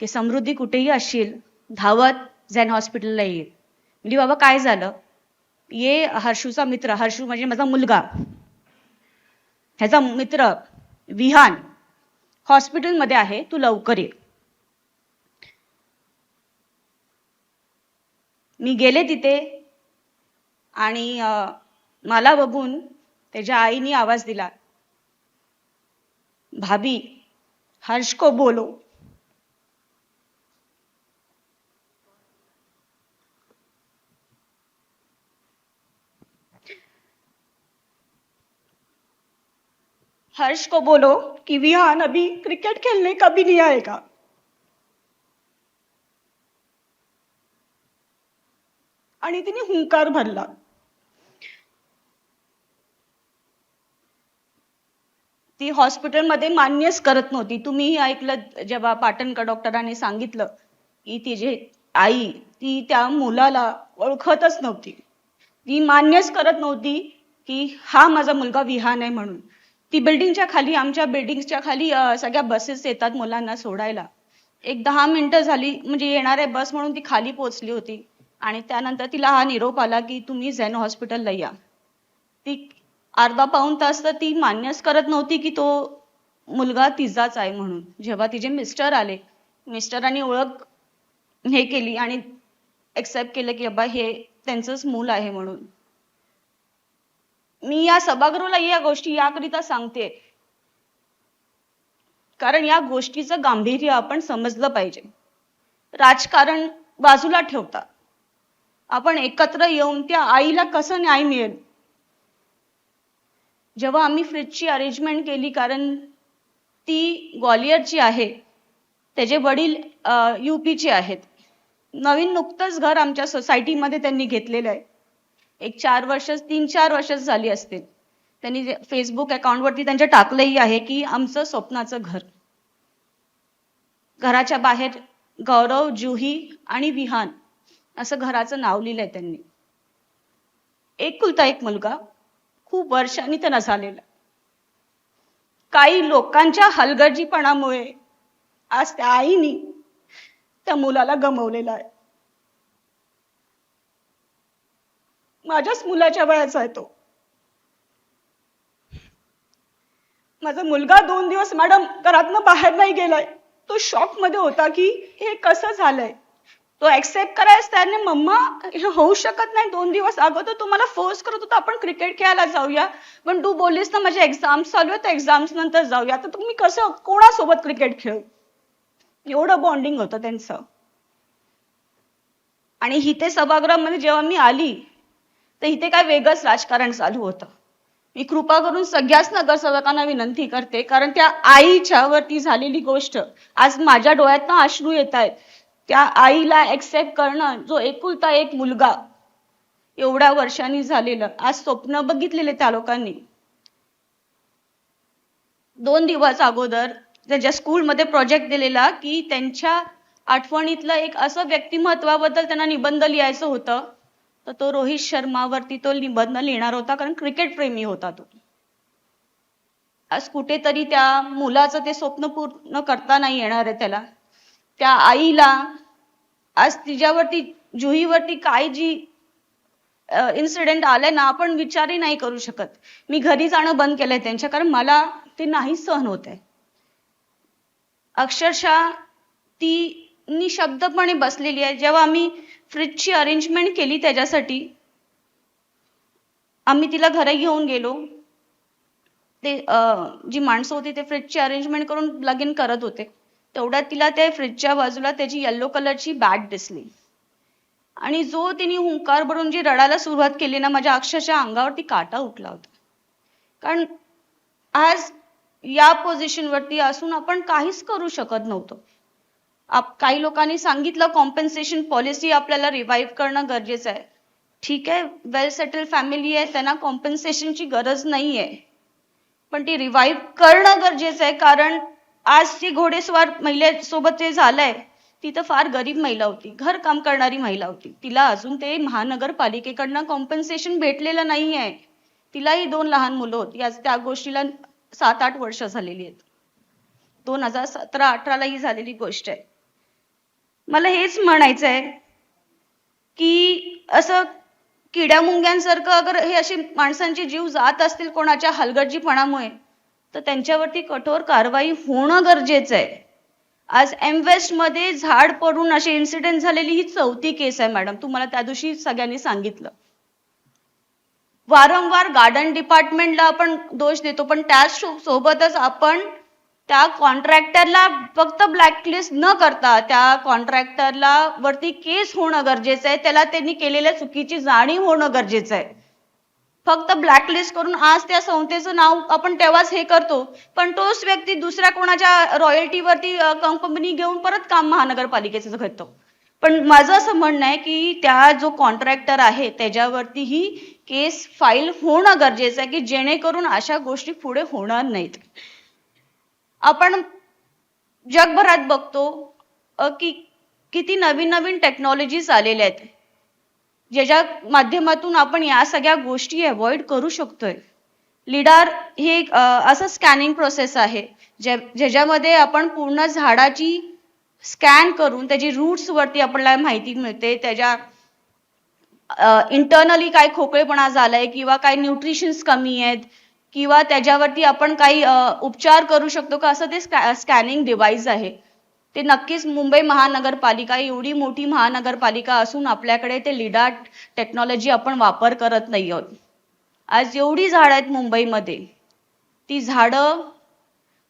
की समृद्धी कुठेही असशील धावत झेन हॉस्पिटलला येईल. म्हणजे बाबा काय झालं, ये हर्षूचा मित्र, हर्षू म्हणजे माझा मुलगा, ह्याचा मित्र विहान हॉस्पिटलमध्ये आहे, तू लवकर ये. मी गेले तिथे आणि मला बघून त्याच्या आईने आवाज दिला, भाभी हर्ष को बोलो. हर्ष को बोलो कि विहान अभी क्रिकेट खेलने कभी नहीं आएगा. आणि तिने हुंकार भरला. ती हॉस्पिटलमध्ये मान्यच करत नव्हती. तुम्हीही ऐकलं जेव्हा पाटणकर डॉक्टरांनी सांगितलं की तिची आई ती त्या मुलाला ओळखतच नव्हती. ती मान्यच करत नव्हती की हा माझा मुलगा विहान आहे म्हणून. ती बिल्डिंगच्या खाली, आमच्या बिल्डिंगच्या खाली सगळ्या बसेस येतात मुलांना सोडायला. एक 10 मिनिटं झाली म्हणजे येणार आहे बस म्हणून ती खाली पोहोचली होती आणि त्यानंतर तिला हा निरोप आला की तुम्ही झेन हॉस्पिटलला या. ती अर्धा पाऊण तास तर ती मान्यच करत नव्हती की तो मुलगा तिचाच आहे म्हणून. जेव्हा तिचे मिस्टर आले, मिस्टरांनी ओळख हे केली आणि एक्सेप्ट केलं की बाबा हे त्यांचंच मूल आहे म्हणून. मी या सभागृहाला या गोष्टी याकरिता सांगते कारण या गोष्टीचं गांभीर्य आपण समजलं पाहिजे. राजकारण बाजूला ठेवता आपण एकत्र येऊन त्या आईला कसं न्याय मिळेल. जेव्हा आम्ही फ्रीजची अरेंजमेंट केली, कारण ती ग्वालियरची आहे, त्याचे वडील यूपीचे आहेत. नवीन नुकतंच घर आमच्या सोसायटीमध्ये त्यांनी घेतलेलं आहे. एक 3-4 वर्ष झाली असतील. त्यांनी फेसबुक अकाउंटवरती त्यांच्या टाकलंही आहे की आमचं स्वप्नाचं घर. घराच्या बाहेर गौरव, जुही आणि विहान असं घराचं नाव लिहिलंय त्यांनी. एकुलता एक मुलगा, खूप वर्षांनी त्यांना झालेला. काही लोकांच्या हलगर्जीपणामुळे आज त्या आईनी त्या मुलाला गमावलेला आहे. माझ्याच मुलाच्या वयाचा आहे तो. माझा मुलगा 2 दिवस मॅडम घरातनं बाहेर नाही गेलाय. तो शॉक मध्ये होता की हे कसं झालंय. तो ऍक्सेप्ट करायच त्याने, मम्मा हे होऊ शकत नाही. 2 दिवस अगोदर तुम्हाला फोर्स करत होता आपण क्रिकेट खेळायला जाऊया, पण तू बोललीस ना माझे एक्झाम्स चालू आहेत, एक्झाम्स नंतर जाऊया. तर तुम्ही कसं कोणासोबत क्रिकेट खेळू. एवढं बॉन्डिंग होतं त्यांचं. आणि इथे सभागृहामध्ये जेव्हा मी आली तर इथे काय वेगळंच राजकारण चालू होतं. मी कृपा करून सगळ्याच नगरसेवकांना विनंती करते, कारण त्या आईच्या वरती झालेली गोष्ट आज माझ्या डोळ्यातनं अश्रू येत आहेत. त्या आईला एक्सेप्ट करणं, जो एकुलता एक मुलगा एवढ्या वर्षांनी झालेलं, आज स्वप्न बघितलेले त्या लोकांनी. 2 दिवस अगोदर त्याच्या स्कूलमध्ये प्रोजेक्ट दिलेला की त्यांच्या आठवणीतलं एक असं व्यक्तिमत्वाबद्दल त्यांना निबंध लिहायचं होतं, तर तो रोहित शर्मावरती तो निबंध लिहिणार होता, कारण क्रिकेट प्रेमी होता तो. आज कुठेतरी त्या मुलाचं ते स्वप्न पूर्ण करता नाही येणार आहे त्याला. त्या आईला आज तिच्यावरती, जुहीवरती काय जी इन्सिडेंट आले ना, आपण विचारही नाही करू शकत. मी घरी जाणं बंद केलंय त्यांच्या, कारण मला ते नाही सहन होत आहे. अक्षरशः ती निशब्दपणे बसलेली आहे. जेव्हा आम्ही फ्रीजची अरेंजमेंट केली त्याच्यासाठी, आम्ही तिला घरी घेऊन गेलो. ते जी माणसं होती ते फ्रीजची अरेंजमेंट करून प्लग इन करत होते. तेवढ्यात तिला त्या फ्रीजच्या बाजूला त्याची येलो कलरची बॅट दिसली आणि जो तिने हुंकार भरून जी रडायला सुरुवात केली ना, माझ्या अक्षरशः अंगावरती काटा उठला होता. कारण आज या पोझिशनवरती असून आपण काहीच करू शकत नव्हतो. काही लोकांनी सांगितलं कॉम्पेन्सेशन पॉलिसी आपल्याला रिवाइव्ह करणं गरजेचं आहे. ठीक आहे, वेल सेटल फॅमिली आहे, त्यांना कॉम्पेन्सेशनची गरज नाहीये, पण ती रिवाइव्ह करणं गरजेचं आहे. कारण आज ती घोडेस्वार महिलेसोबत जे झालंय, ती तर फार गरीब महिला होती, घरकाम करणारी महिला होती. तिला अजून ते महानगरपालिकेकडनं कॉम्पेन्सेशन भेटलेलं नाहीये. तिलाही 2 लहान मुलं होती. आज त्या गोष्टीला 7-8 वर्ष झालेली आहेत. 2017-18 ला ही झालेली गोष्ट आहे. मला हेच म्हणायचं आहे की असं किड्या मुंग्यांसारखं अगर हे अशी माणसांचे जीव जात असतील कोणाच्या हलगर्जीपणामुळे, तर त्यांच्यावरती कठोर कारवाई होणं गरजेचं आहे. आज एमवेस्ट मध्ये झाड पडून असे इन्सिडेंट झालेली ही 4थी केस आहे मॅडम, तुम्हाला त्या दिवशी सगळ्यांनी सांगितलं. वारंवार गार्डन डिपार्टमेंटला आपण दोष देतो, पण त्याच सोबतच आपण त्या कॉन्ट्रॅक्टरला फक्त ब्लॅकलिस्ट न करता त्या कॉन्ट्रॅक्टरला वरती केस होणं गरजेचं आहे, त्याला त्यांनी केलेल्या चुकीची जाणीव होणं गरजेचं आहे. फक्त ब्लॅकलिस्ट करून आज त्या संस्थेचं नाव आपण तेव्हाच हे करतो, पण तोच व्यक्ती दुसऱ्या कोणाच्या रॉयल्टीवरती कंपनी घेऊन परत काम महानगरपालिकेचं घेतो. पण माझं असं म्हणणं आहे की त्या जो कॉन्ट्रॅक्टर आहे त्याच्यावरती ही केस फाईल होणं गरजेचं आहे की जेणेकरून अशा गोष्टी पुढे होणार नाहीत. आपण जगभरात बघतो की किती नवीन नवीन टेक्नॉलॉजीज आलेल्या आहेत, ज्याच्या माध्यमातून आपण या सगळ्या गोष्टी अवॉइड करू शकतोय. लिडार हे असं स्कॅनिंग प्रोसेस आहे ज्याच्यामध्ये आपण पूर्ण झाडाची स्कॅन करून त्याची रूट्स वरती आपल्याला माहिती मिळते, त्याच्या इंटरनली काय खोकळेपणा झालाय किंवा काय न्यूट्रिशन्स कमी आहेत किंवा त्याच्यावरती आपण काही उपचार करू शकतो का, असं ते स्कॅनिंग डिव्हाइस आहे. ते नक्कीच मुंबई महानगरपालिका एवढी मोठी महानगरपालिका असून आपल्याकडे ते लिडार टेक्नॉलॉजी आपण वापर करत नाही आहोत. आज एवढी झाडं आहेत मुंबईमध्ये, ती झाडं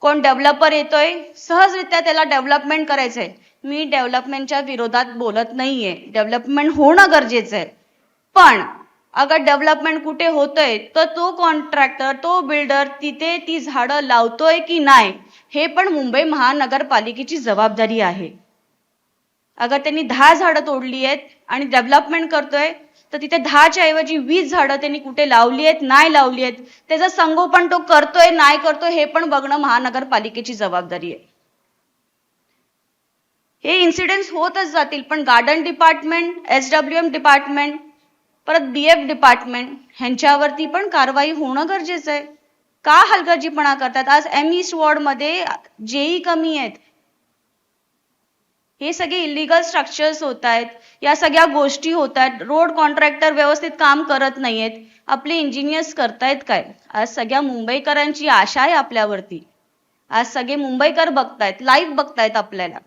कोण डेव्हलपर येतोय सहजरित्या त्याला डेव्हलपमेंट करायचंय. मी डेव्हलपमेंटच्या विरोधात बोलत नाहीये, डेव्हलपमेंट होणं गरजेचं आहे. पण अगर डेव्हलपमेंट कुठे होतंय तर तो कॉन्ट्रॅक्टर तो बिल्डर तिथे ती झाडं लावतोय की नाही हे पण मुंबई महानगरपालिकेची जबाबदारी आहे. अगर त्यांनी 10 झाडं तोडली आहेत आणि डेव्हलपमेंट करतोय तर तिथे 10च्या ऐवजी 20 झाडं त्यांनी कुठे लावली आहेत नाही लावली आहेत त्याचं संगोपन तो करतोय नाही करतोय हे पण बघणं महानगरपालिकेची जबाबदारी आहे. हे इन्सिडेंट्स होतच जातील, पण गार्डन डिपार्टमेंट, SWM डिपार्टमेंट, परत BF डिपार्टमेंट ह्यांच्यावरती पण कारवाई होणं गरजेचं आहे. का हलगर्जीपणा करतात? आज ईस्ट वॉर्ड मध्ये जेई कमी आहेत, हे सगळे इलिगल स्ट्रक्चर्स होत आहेत, या सगळ्या गोष्टी होत आहेत. रोड कॉन्ट्रॅक्टर व्यवस्थित काम करत नाहीयेत, आपले इंजिनियर्स करतायत काय? आज सगळ्या मुंबईकरांची आशा आहे आपल्यावरती. आज सगळे मुंबईकर बघतायत, लाईव्ह बघतायत आपल्याला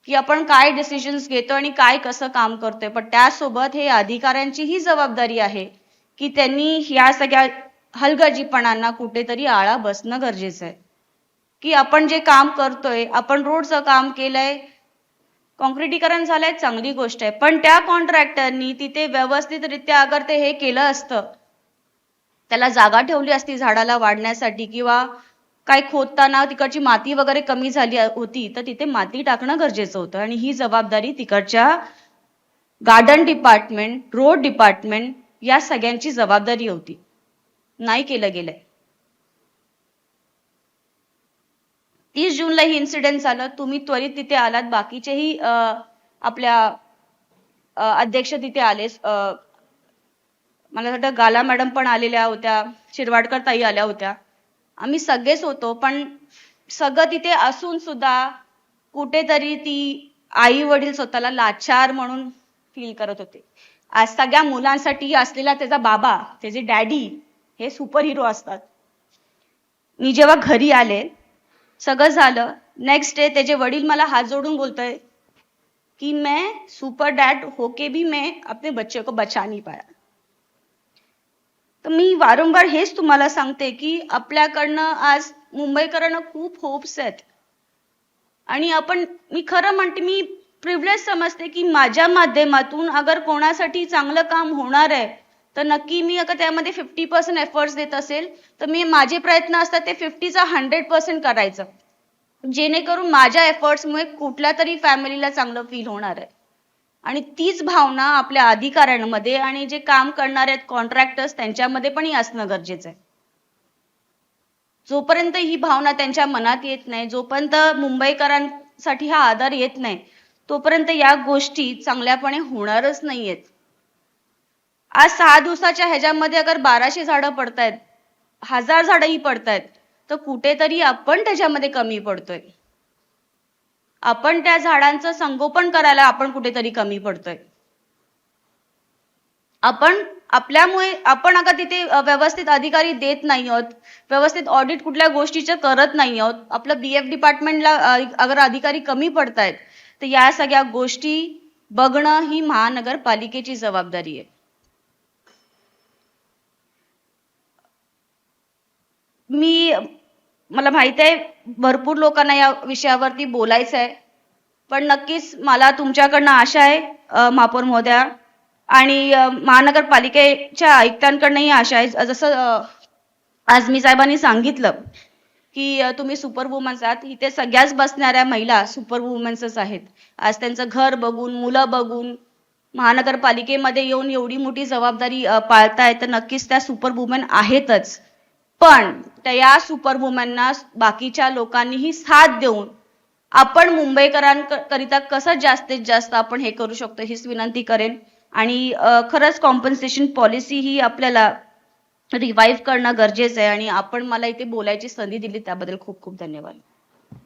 की आपण काय डिसिजन्स घेतो आणि काय कसं काम करतोय. पण त्यासोबत हे अधिकाऱ्यांची ही जबाबदारी आहे की त्यांनी या सगळ्या हलगर्जीपणांना कुठेतरी आळा बसणं गरजेचं आहे. की आपण जे काम करतोय, आपण रोडचं काम केलंय, कॉन्क्रिटीकरण झालंय, चांगली गोष्ट आहे, पण त्या कॉन्ट्रॅक्टरनी तिथे व्यवस्थितरित्या अगर ते हे केलं असतं, त्याला जागा ठेवली असती झाडाला वाढण्यासाठी किंवा काय खोदताना तिकडची माती वगैरे कमी झाली होती तर तिथे माती टाकणं गरजेचं होतं. आणि ही जबाबदारी तिकडच्या गार्डन डिपार्टमेंट, रोड डिपार्टमेंट या सगळ्यांची जबाबदारी होती. नाही केलं गेलंय. 30 जूनला ही इन्सिडेंट झालं, तुम्ही त्वरित तिथे आलात, बाकीचेही आपल्या अध्यक्ष तिथे आले, मला वाटतं गाला मॅडम पण आलेल्या होत्या, शिरवाडकर ताई आल्या होत्या, आम्ही सगळेच होतो. पण सगळं तिथे असून सुद्धा कुठेतरी ती आई वडील स्वतःला लाचार म्हणून फील करत होते. आज सगळ्या मुलांसाठी असलेला त्याचा बाबा, त्याचे डॅडी हे सुपर हिरो असतात. मी जेव्हा घरी आले, सगळं झालं, नेक्स्ट डे त्याचे वडील मला हात जोडून बोलतोय कि मैं सुपर डैड होके भी मैं अपने बच्चे को बचा नहीं पाया. तर मी वारंवार हेच तुम्हाला सांगते की आपल्याकडनं आज मुंबईकरांना खूप होप्स आहेत आणि मी खरं म्हणते, मी प्रिव्हिलेज समजते की माझ्या माध्यमातून अगर कोणासाठी चांगलं काम होणार आहे तर नक्की मी अगर त्यामध्ये 50% एफर्ट्स देत असेल तर मी माझे प्रयत्न असतात ते 50चा 100% करायचं, जेणेकरून माझ्या एफर्ट्समुळे कुठल्या तरी फॅमिलीला चांगलं फील होणार आहे. आणि तीच भावना आपल्या अधिकाऱ्यांमध्ये आणि जे काम करणारे आहेत कॉन्ट्रॅक्टर्स त्यांच्यामध्ये पण असणं गरजेचं आहे. जोपर्यंत ही भावना त्यांच्या मनात येत नाही, जोपर्यंत मुंबईकरांसाठी हा आदर येत नाही, तोपर्यंत या गोष्टी चांगल्यापणे होणारच नाहीयेत. आज 6 दिवसाच्या ह्याच्यामध्ये अगर 1200 झाडं पडतायत, 1000 झाडंही पडतायत, तर कुठेतरी आपण त्याच्यामध्ये कमी पडतोय. आपण त्या झाडांचं संगोपन करायला आपण कुठेतरी कमी पडतोय. आपण अगर तिथे व्यवस्थित अधिकारी देत नाही आहोत, व्यवस्थित ऑडिट कुठल्या गोष्टीचं करत नाही आहोत, आपलं BF डिपार्टमेंटला अगर अधिकारी कमी पडतायत, तर या सगळ्या गोष्टी बघणं ही महानगरपालिकेची जबाबदारी आहे. मला माहित आहे भरपूर लोकांना या विषयावरती बोलायचं आहे, पण नक्कीच मला तुमच्याकडनं आशा आहे महापौर महोदया आणि महानगरपालिकेच्या आयुक्तांकडनंही आशा आहे. जसं आज मी साहेबांनी सांगितलं की तुम्ही सुपर वुमन्स आहात, इथे सगळ्याच बसणाऱ्या महिला सुपर वुमन्सच आहेत. आज त्यांचं घर बघून, मुलं बघून महानगरपालिकेमध्ये येऊन एवढी मोठी जबाबदारी पाळताय, तर नक्कीच त्या सुपर वुमन आहेतच. पण त्या सुपर वुमनना बाकीच्या लोकांनीही साथ देऊन आपण मुंबईकरांकरिता कसं जास्तीत जास्त आपण हे करू शकतो हीच विनंती करेन. आणि खरंच कॉम्पन्सेशन पॉलिसी ही आपल्याला रिवाइव्ह करणं गरजेचं आहे आणि आपण मला इथे बोलायची संधी दिली त्याबद्दल खूप खूप धन्यवाद.